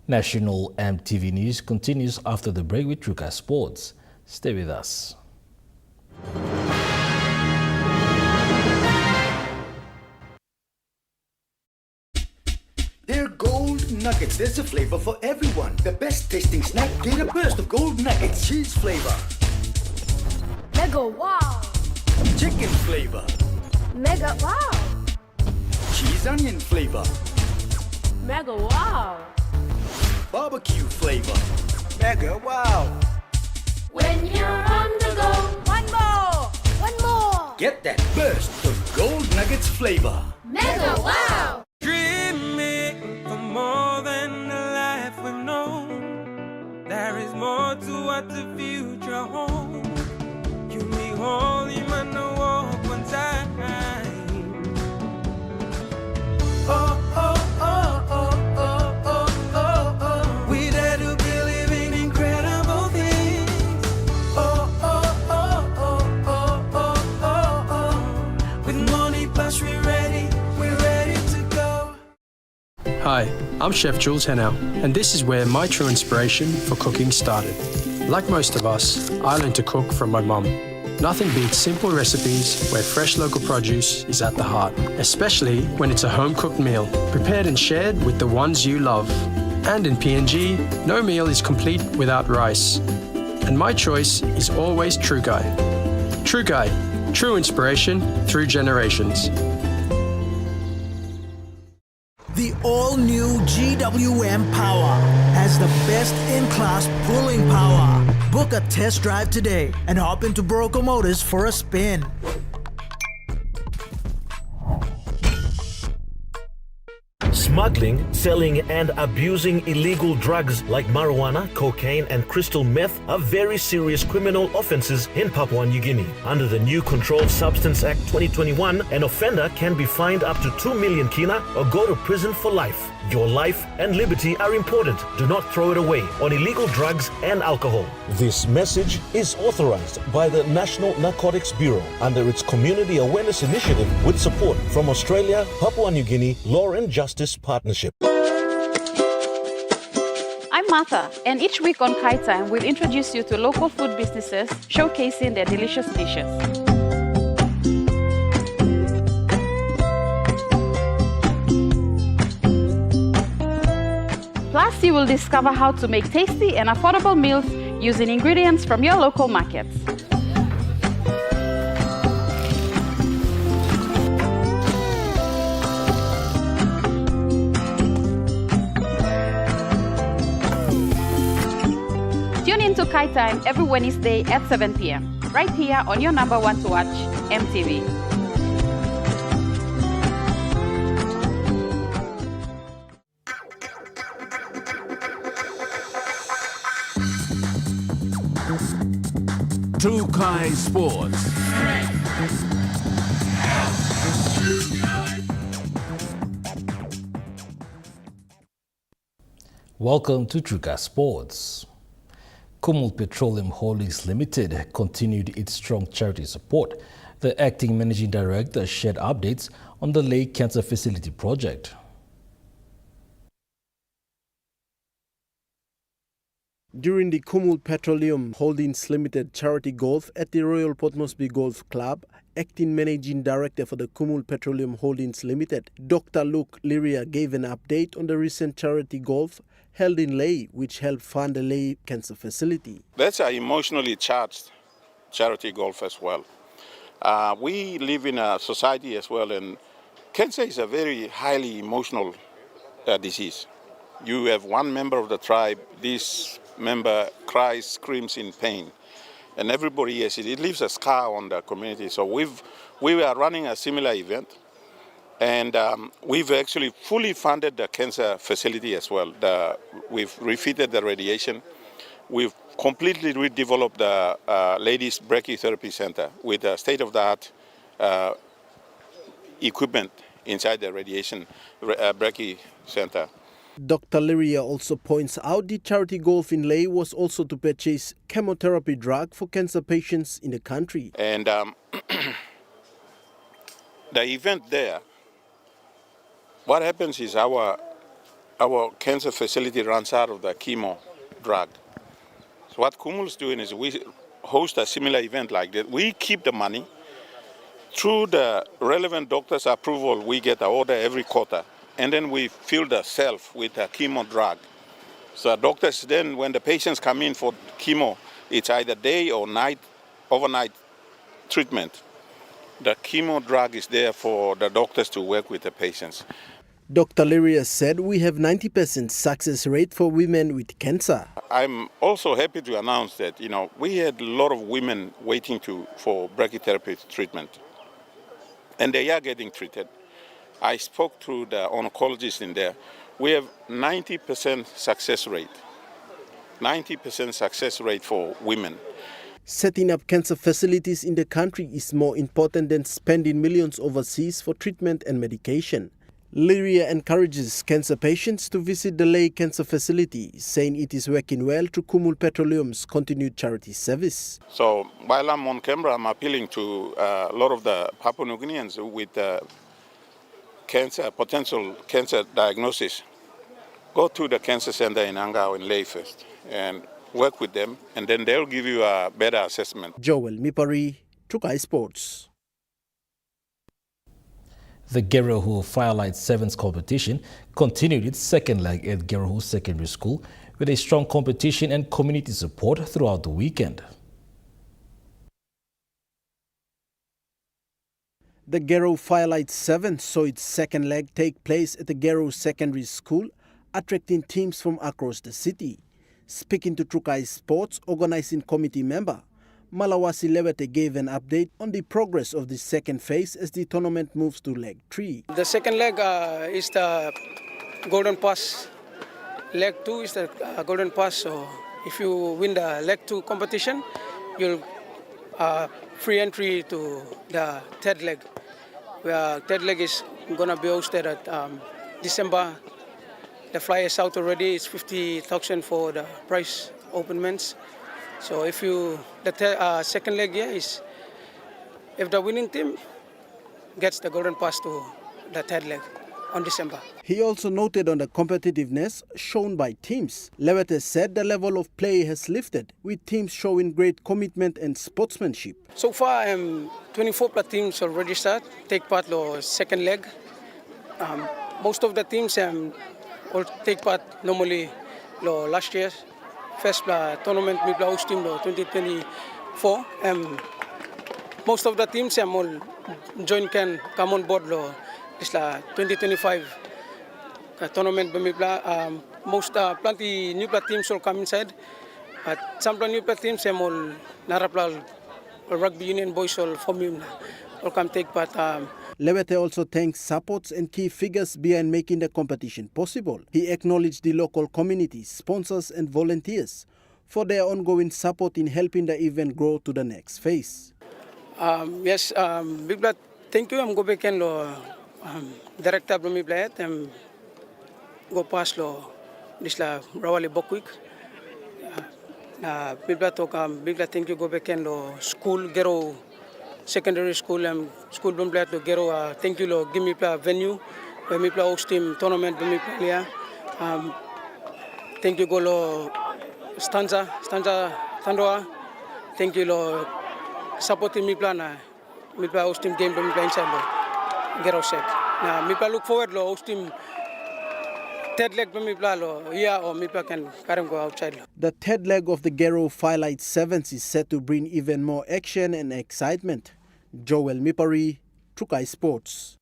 National EMTV News continues after the break with Trukai Sports. Stay with us. They're gold nuggets. There's a flavor for everyone. The best tasting snack. Get a burst of gold nuggets. Cheese flavor. Mega wow. Chicken flavor. Mega wow. Cheese onion flavor. Mega wow. Barbecue flavor. Mega wow. When you're on the go, one more. Get that burst of gold nuggets flavor. Mega wow. Dreaming for more than the life we've known. There is more to what the future holds. You be holy man, no walk one time. Oh, oh, oh, oh, oh, oh, oh, oh. We dare to believe in incredible things. Oh, oh, oh, oh, oh, oh, oh, oh. With money plus we're ready to go. Hi, I'm Chef Jules Henao, and this is where my true inspiration for cooking started. Like most of us, I learned to cook from my mum. Nothing beats simple recipes where fresh local produce is at the heart, especially when it's a home-cooked meal, prepared and shared with the ones you love. And in PNG, no meal is complete without rice. And my choice is always Trukai. Trukai, true inspiration through generations. The all-new GWM Power has the best in-class pulling power. Book a test drive today and hop into Broco Motors for a spin. Smuggling, selling, and abusing illegal drugs like marijuana, cocaine, and crystal meth are very serious criminal offenses in Papua New Guinea. Under the new Controlled Substance Act 2021, an offender can be fined up to 2 million kina or go to prison for life. Your life and liberty are important. Do not throw it away on illegal drugs and alcohol. This message is authorized by the National Narcotics Bureau under its Community Awareness Initiative with support from Australia, Papua New Guinea Law and Justice Partnership. I'm Martha, and each week on Kai Time, we'll introduce you to local food businesses showcasing their delicious dishes. Plus, you will discover how to make tasty and affordable meals using ingredients from your local markets. Tune in to Kai Time every Wednesday at 7 p.m. right here on your number one to watch, EMTV. To Kai Sports. Welcome to Truka Sports. Kumul Petroleum Holdings Limited continued its strong charity support. The acting managing director shared updates on the Lake Cancer Facility project. During the Kumul Petroleum Holdings Limited charity golf at the Royal Port Moresby Golf Club, acting managing director for the Kumul Petroleum Holdings Limited, Dr. Luke Liria, gave an update on the recent charity golf held in Lae, which helped fund the Lae Cancer Facility. That's an emotionally charged charity golf as well. We live in a society as well, and cancer is a very highly emotional disease. You have one member of the tribe, this member cries, screams in pain, and everybody, yes, it leaves a scar on the community. So we were running a similar event, and we've actually fully funded the cancer facility as well. We've refitted the radiation. We've completely redeveloped the ladies' brachytherapy center with a state-of-the-art equipment inside the radiation brachy center. Dr. Liria also points out the charity golf in Lae was also to purchase chemotherapy drug for cancer patients in the country. And the event there, what happens is our cancer facility runs out of the chemo drug. So what Kumul's doing is we host a similar event like that. We keep the money. Through the relevant doctor's approval, we get an order every quarter. And then we fill the shelf with a chemo drug. So doctors then, when the patients come in for chemo, it's either day or night, overnight treatment. The chemo drug is there for the doctors to work with the patients. Dr. Liria said we have 90% success rate for women with cancer. I'm also happy to announce that, we had a lot of women waiting for brachytherapy treatment. And they are getting treated. I spoke to the oncologist in there. We have 90% success rate. 90% success rate for women. Setting up cancer facilities in the country is more important than spending millions overseas for treatment and medication. Liria encourages cancer patients to visit the Lae Cancer Facility, saying it is working well through Kumul Petroleum's continued charity service. So while I'm on camera, I'm appealing to a lot of the Papua New Guineans with potential cancer diagnosis. Go to the cancer center in Angao in Lae first and work with them, and then they'll give you a better assessment. Joel Mipari, Trukai Sports. The Gerehu Firelight Sevens competition continued its second leg at Gerehu Secondary School with a strong competition and community support throughout the weekend. The Gero Firelight 7 saw its second leg take place at the Gero Secondary School, attracting teams from across the city. Speaking to Trukai Sports organizing committee member, Malawasi Lewete gave an update on the progress of the second phase as the tournament moves to leg 3. The second leg is the Golden Pass. Leg 2 is the Golden Pass. So if you win the leg 2 competition, you'll free entry to the third leg. Where third leg is gonna be hosted at December. The flyer is out already. It's 50,000 for the prize openments. So if you the second leg here is if the winning team gets the Golden Pass to the third leg on December. He also noted on the competitiveness shown by teams. Lewete said the level of play has lifted, with teams showing great commitment and sportsmanship. So far, 24 teams already take part in the second leg. Most of the teams all take part normally last year. First tournament we host team 2024. Most of the teams all can come on board this 2025 tournament. Most plenty new teams will come inside, but some new teams all narapla rugby union boys all form will come take part. Lewete also thanks supports and key figures behind making the competition possible. He acknowledged the local community, sponsors and volunteers for their ongoing support in helping the event grow to the next phase. Yes, big blood, thank you. I'm go back and director of my blade go past this Rawali Bokwik. Big blood, thank you. Go back and school Gero Secondary School school blade to Gero. Thank you. Give me a venue where me play host team tournament. Me play thank you. Go Stanza Tandoa. Thank you. Supporting me plan. Me play host team game. Me play inside Gero Sec. Now me play look forward to host team. Third leg me play here or me play can go outside. The third leg of the Gero Firelight 7s is set to bring even more action and excitement. Joel Mipari, Trukai Sports.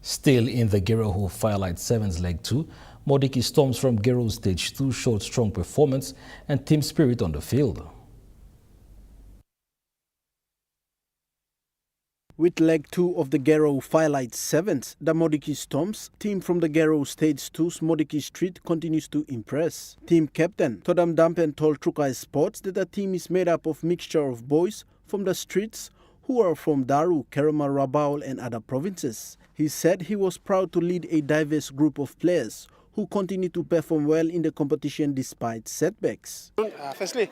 Still in the Gero Firelight 7's leg 2, Modiki Storms from Gero Stage 2 showed strong performance and team spirit on the field. With leg 2 of the Gero Firelight 7s, the Modiki Storms team from the Gero Stage 2's Modiki Street continues to impress. Team captain Todam Dampen told Trukai Sports that the team is made up of mixture of boys from the streets who are from Daru, Kerema, Rabaul and other provinces. He said he was proud to lead a diverse group of players who continue to perform well in the competition despite setbacks. Firstly,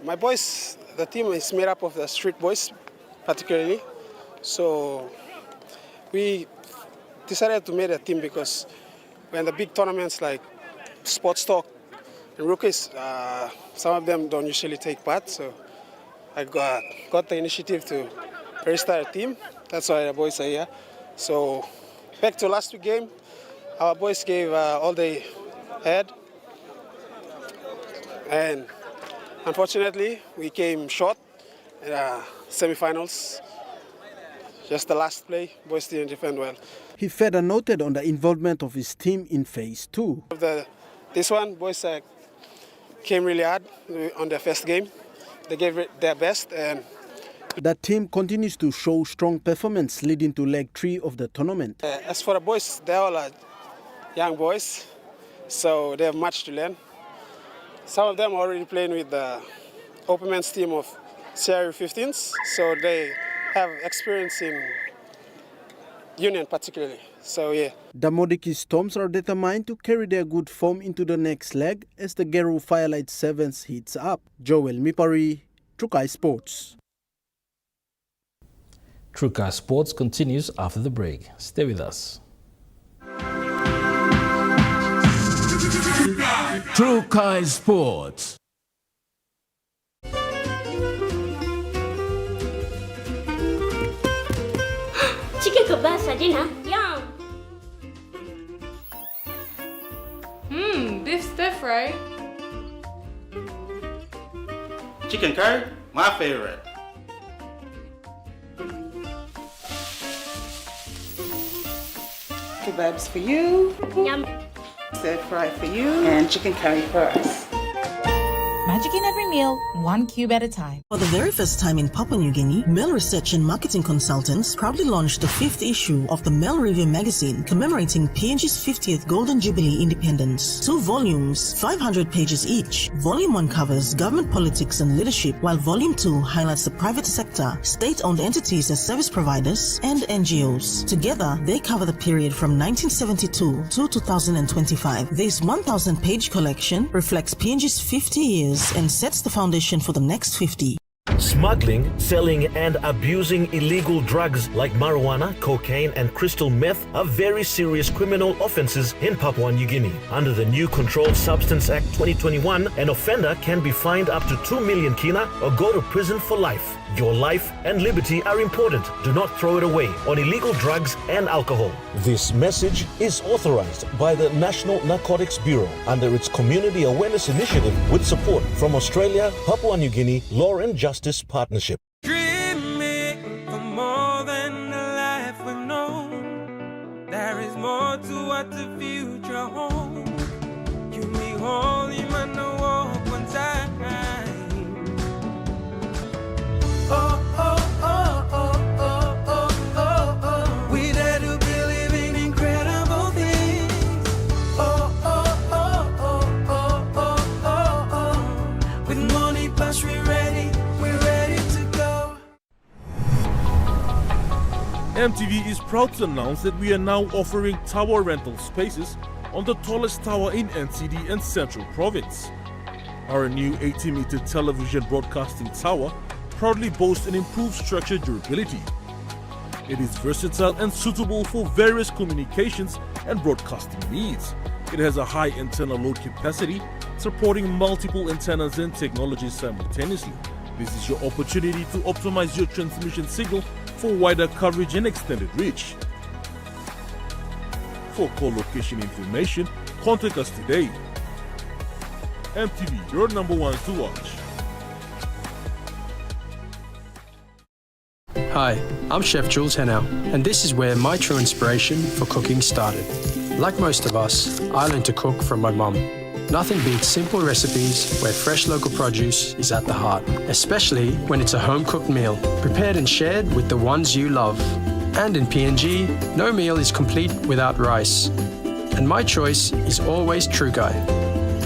my boys, the team is made up of the street boys particularly. So we decided to make a team because when the big tournaments like Sports Talk and Rookies, some of them don't usually take part. So I got the initiative to register a team. That's why the boys are here. So back to last week game, our boys gave all they had. And unfortunately, we came short in semi-finals. Just the last play, boys didn't defend well. He further noted on the involvement of his team in phase 2. This one, boys came really hard on their first game. They gave it their best. And the team continues to show strong performance leading to leg 3 of the tournament. As for the boys, they're all young boys, so they have much to learn. Some of them are already playing with the open men's team of CRU 15s, so they have experience in union particularly. So yeah. The Modiki Storms are determined to carry their good form into the next leg as the Gero Firelight 7s heats up. Joel Mipari, Trukai Sports. Trukai Sports continues after the break. Stay with us. Trukai Sports. Chicken kebab saja na. Yum. Beef stiff, right? Chicken curry, my favorite. kebabs for you, Yum. stir fry for you, and chicken curry for us. Magic in every meal, one cube at a time. For the very first time in Papua New Guinea, Mel Research and Marketing Consultants proudly launched the 5th issue of the Mel Review magazine commemorating PNG's 50th Golden Jubilee independence. 2 volumes, 500 pages each. Volume 1 covers government politics and leadership, while Volume 2 highlights the private sector, state-owned entities as service providers, and NGOs. Together, they cover the period from 1972 to 2025. This 1,000-page collection reflects PNG's 50 years and sets the foundation for the next 50. Smuggling, selling and abusing illegal drugs like marijuana, cocaine and crystal meth are very serious criminal offenses in Papua New Guinea. Under the new Controlled Substance Act 2021, an offender can be fined up to 2 million kina or go to prison for life. Your life and liberty are important. Do not throw it away on illegal drugs and alcohol. This message is authorized by the National Narcotics Bureau under its Community Awareness Initiative with support from Australia, Papua New Guinea Law and Justice Partnership. Dreaming for more than the life we've known. There is more to what the future holds. You me holy man no walk one time. Oh, oh, oh, oh, oh, oh, oh, oh. We dare to believe in incredible things. Oh, oh, oh, oh, oh, oh, oh, oh. With money plus we're ready to go. EMTV is proud to announce that we are now offering tower rental spaces on the tallest tower in NCD and Central Province. Our new 80-meter television broadcasting tower proudly boasts an improved structure durability. It is versatile and suitable for various communications and broadcasting needs. It has a high antenna load capacity, supporting multiple antennas and technologies simultaneously. This is your opportunity to optimize your transmission signal for wider coverage and extended reach. For co-location information, contact us today. EMTV, your #1 to watch. Hi, I'm Chef Jules Henao, and this is where my true inspiration for cooking started. Like most of us, I learned to cook from my mum. Nothing beats simple recipes where fresh local produce is at the heart, especially when it's a home-cooked meal, prepared and shared with the ones you love. And in PNG, no meal is complete without rice. And my choice is always True Guy.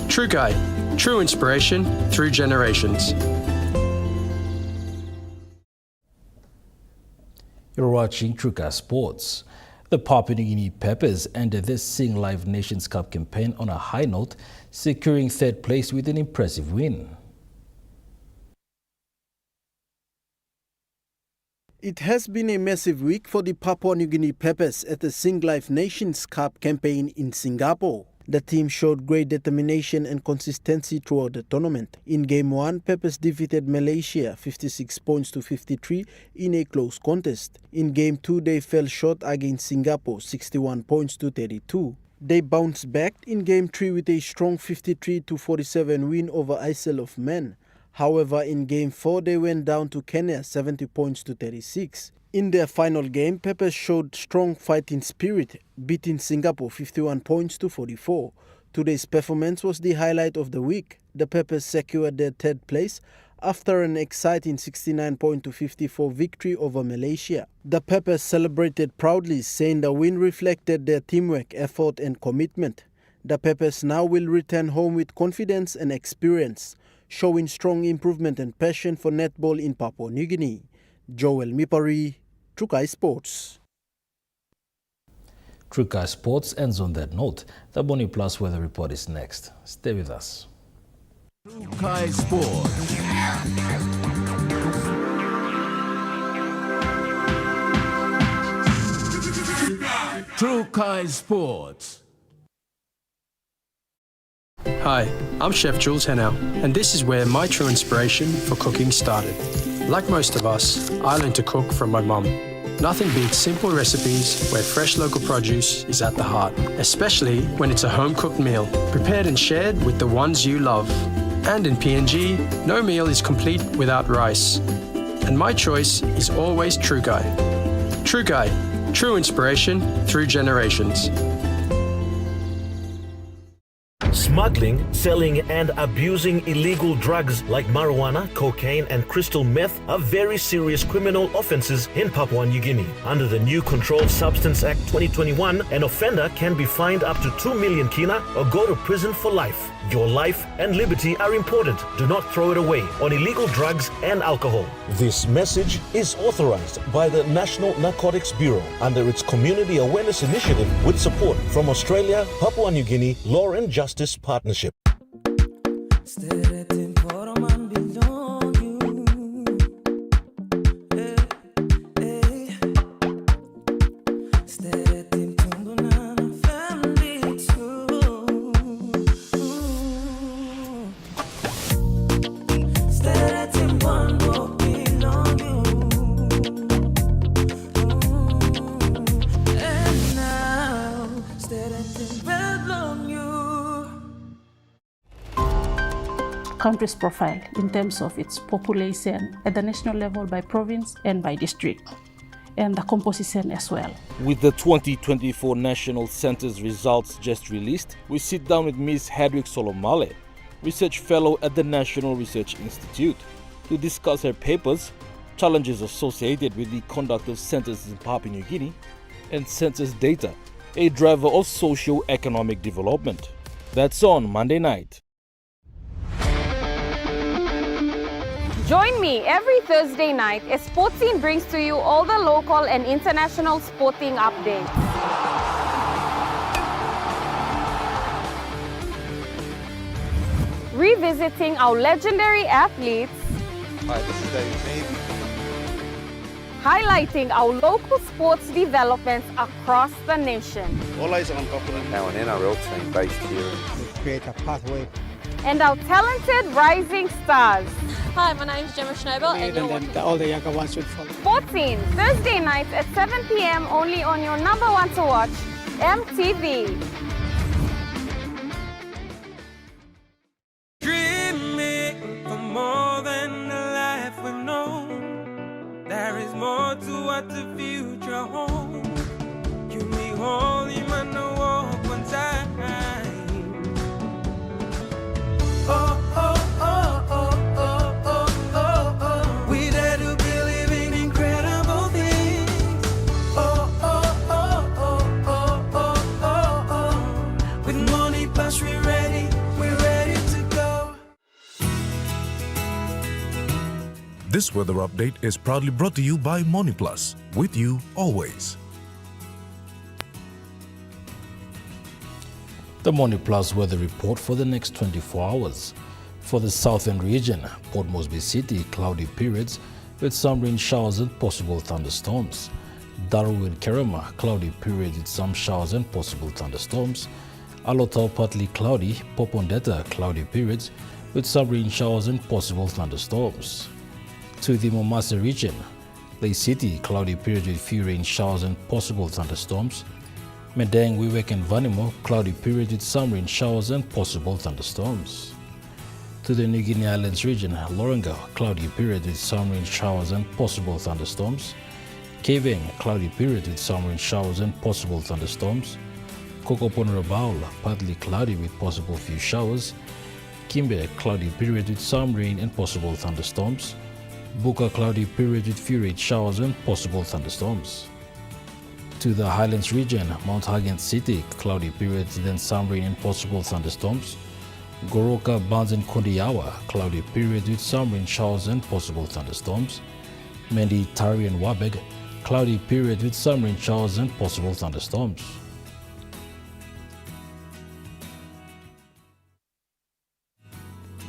True Guy, true inspiration through generations. You're watching Truka Sports. The Papua New Guinea Peppers ended this Sing Live Nations Cup campaign on a high note, securing 3rd place with an impressive win. It has been a massive week for the Papua New Guinea Peppers at the Sing Live Nations Cup campaign in Singapore. The team showed great determination and consistency throughout the tournament. In Game 1, Peppers defeated Malaysia 56 points to 53 in a close contest. In Game 2, they fell short against Singapore 61 points to 32. They bounced back in Game 3 with a strong 53 to 47 win over Isle of Man. However, in Game 4, they went down to Kenya 70 points to 36. In their final game, Peppers showed strong fighting spirit, beating Singapore 51 points to 44. Today's performance was the highlight of the week. The Peppers secured their 3rd place after an exciting 69 point to 54 victory over Malaysia. The Peppers celebrated proudly, saying the win reflected their teamwork, effort and commitment. The Peppers now will return home with confidence and experience, showing strong improvement and passion for netball in Papua New Guinea. Joel Mipari, Trukai Sports. Trukai Sports ends on that note. The Boni Plus weather report is next. Stay with us. Trukai Sports. Trukai Sports. Hi, I'm Chef Jules Henao, and this is where my true inspiration for cooking started. Like most of us, I learned to cook from my mum. Nothing beats simple recipes where fresh local produce is at the heart, especially when it's a home-cooked meal, prepared and shared with the ones you love. And in PNG, no meal is complete without rice. And my choice is always True Guy. True Guy, True inspiration through generations. Smuggling, selling, and abusing illegal drugs like marijuana, cocaine, and crystal meth are very serious criminal offenses in Papua New Guinea. Under the new Controlled Substance Act 2021, an offender can be fined up to 2 million kina or go to prison for life. Your life and liberty are important. Do not throw it away on illegal drugs and alcohol. This message is authorized by the National Narcotics Bureau under its Community Awareness Initiative with support from Australia, Papua New Guinea Law and Justice Partnership. Country's profile in terms of its population at the national level by province and by district, and the composition as well. With the 2024 National Census results just released, we sit down with Ms. Hedwig Solomale, Research Fellow at the National Research Institute, to discuss her papers, challenges associated with the conduct of censuses in Papua New Guinea, and census data, a driver of socio-economic development. That's on Monday night. Join me every Thursday night as Sports Scene brings to you all the local and international sporting updates. Revisiting our legendary athletes. Hi, this is David Mead. Highlighting our local sports developments across the nation. All eyes are on Papua. Now an NRL team based here. We create a pathway. And our talented rising stars. Hi, my name's Gemma Schnobel and you're watching all the younger ones will follow. Sports Scene, Thursday nights at 7 p.m. only on your number one to watch, EMTV. Dreaming for more than the life we've known. There is more to what the future holds. You may hold him and walk one time. Oh, oh, oh, oh, oh, oh, oh, oh. We dare to believe in incredible things. Oh, oh, oh, oh, oh, oh, oh, oh. With money plus we're ready to go. This weather update is proudly brought to you by Money Plus, with you always. The Money Plus weather report for the next 24 hours. For the southern region, Port Moresby City, cloudy periods with some rain showers and possible thunderstorms. Darul and Kerema, cloudy periods with some showers and possible thunderstorms. Alotau, partly cloudy. Popondetta, cloudy periods with some rain showers and possible thunderstorms. To the Momasa region, Lay City, cloudy periods with few rain showers and possible thunderstorms. Medang, Wewak and Vanimo, cloudy period with some rain showers and possible thunderstorms. To the New Guinea Islands region, Loringa, cloudy period with some rain showers and possible thunderstorms. Keveng, cloudy period with some rain showers and possible thunderstorms. Kokopon Rabaul, partly cloudy with possible few showers. Kimbe, cloudy period with some rain and possible thunderstorms. Buka, cloudy period with few rain showers and possible thunderstorms. To the Highlands region, Mount Hagen City, cloudy periods, then some rain and possible thunderstorms. Goroka, Barnes and Kondiawa, cloudy periods with some rain showers and possible thunderstorms. Mendi, Tari and Wabeg, cloudy period with some rain showers and possible thunderstorms.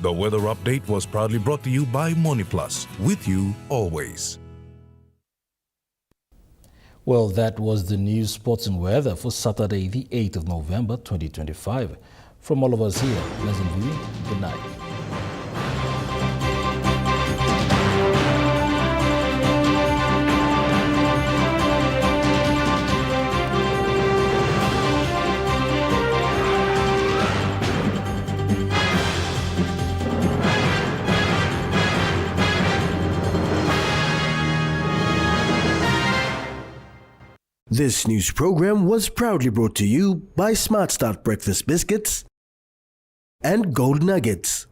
The weather update was proudly brought to you by Money Plus, with you always. Well, that was the news, sports and weather for Saturday, the 8th of November, 2025. From all of us here, pleasant viewing. Good night. This news program was proudly brought to you by Smart Start Breakfast Biscuits and Gold Nuggets.